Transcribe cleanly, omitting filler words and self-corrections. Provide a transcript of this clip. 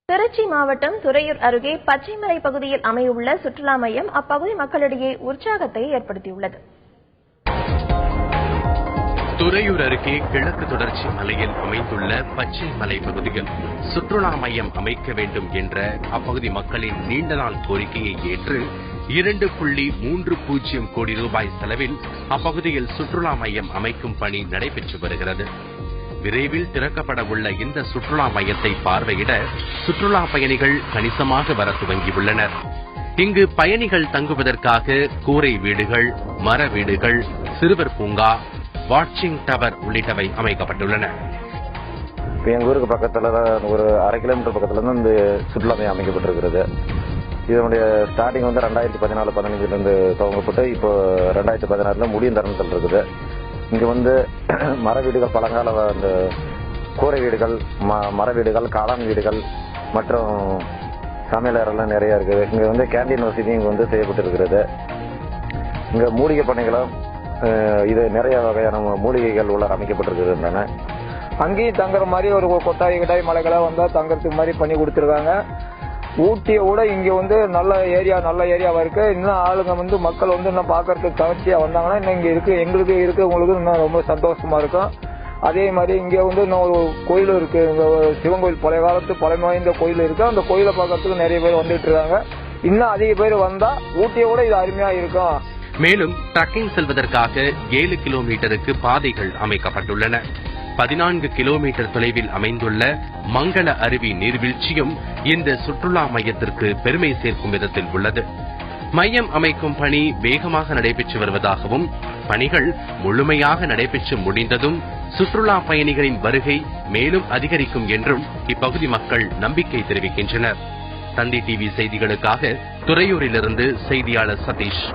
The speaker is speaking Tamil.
திருச்சி மாவட்டம் துறையூர் அருகே பச்சைமலை பகுதியில் அமையுள்ள சுற்றுலா மையம் அப்பகுதி மக்களிடையே உற்சாகத்தை ஏற்படுத்தியுள்ளது. துறையூர் அருகே கிழக்கு தொடர்ச்சி மலையில் அமைந்துள்ள பச்சைமலை பகுதியில் சுற்றுலா மையம் அமைக்க வேண்டும் என்ற அப்பகுதி மக்களின் நீண்ட நாள் கோரிக்கையை ஏற்று 2.30 கோடி ரூபாய் செலவில் அப்பகுதியில் சுற்றுலா மையம் அமைக்கும் பணி நடைபெற்று வருகிறது. விரைவில் திறக்கப்பட உள்ள இந்த சுற்றுலா மையத்தை பார்வையிட சுற்றுலா பயணிகள் கணிசமாக வர துவங்கியுள்ளனர். இங்கு பயணிகள் தங்குவதற்காக கூரை வீடுகள், மர வீடுகள், சிறுவர் பூங்கா, வாட்சிங் டவர் உள்ளிட்டவை அமைக்கப்பட்டுள்ளன. எங்க ஊருக்கு பக்கத்துல ஒரு 1/2 கிலோமீட்டர் பக்கத்துல இருந்து இந்த சுற்றுலா மையம் அமைக்கப்பட்டிருக்கிறது. இதனுடைய ஸ்டார்டிங் 2014-15 இருந்து துவங்கப்பட்டு இப்போ 2016 முடியும் தருணத்தில் இருக்குது. இங்க மர வீடுகள், பழங்கால அந்த கூரை வீடுகள், மர வீடுகள், காளான் வீடுகள் மற்றும் சமையலறைலாம் நிறைய இருக்குது. இங்க கேண்டீன் வசதி இங்க செய்யப்பட்டிருக்கிறது. இங்க மூலிகை பண்ணைகளும் இது நிறைய வகையான மூலிகைகள் உள்ள அமைக்கப்பட்டிருக்கிறது. அங்கேயும் தங்குற மாதிரி ஒரு கொட்டாய் கிட்டாய் மலைகளா வந்தா தங்கறதுக்கு மாதிரி பண்ணி கொடுத்துருக்காங்க. ஊட்டியை விட இங்க நல்ல ஏரியாவா இருக்கு. இன்னும் ஆளுங்க மக்கள் இன்னும் பாக்குறதுக்கு கவர்ச்சியா வந்தாங்கன்னா இன்னும் இங்க இருக்கு, எங்களுக்கு இருக்கு, உங்களுக்கு இன்னும் ரொம்ப சந்தோஷமா இருக்கும். அதே மாதிரி இங்க இன்னும் ஒரு கோயில் இருக்கு. இங்க சிவன் கோயில், பழைய காலத்து பழமை வாய்ந்த கோயில் இருக்கு. அந்த கோயிலை பாக்கிறதுக்கு நிறைய பேர் வந்துட்டு இருக்காங்க. இன்னும் அதிக பேர் வந்தா ஊட்டியை விட இது அருமையா இருக்கும். மேலும் ட்ரக்கிங் செல்வதற்காக 7 கிலோமீட்டருக்கு பாதைகள் அமைக்கப்பட்டுள்ளன. 14 கிலோமீட்டர் தொலைவில் அமைந்துள்ள மங்கள அருவி நீர்வீழ்ச்சியும் இந்த சுற்றுலா மையத்திற்கு பெருமை சேர்க்கும் விதத்தில் உள்ளது. மையம் அமைக்கும் பணி வேகமாக நடைபெற்று வருவதாகவும் பணிகள் முழுமையாக நடைபெற்று முடிந்ததும் சுற்றுலா பயணிகளின் வருகை மேலும் அதிகரிக்கும் என்றும் இப்பகுதி மக்கள் நம்பிக்கை தெரிவிக்கின்றனர். தந்தி டிவி செய்திகளுக்காக துறையூரிலிருந்து செய்தியாளர் சதீஷ்.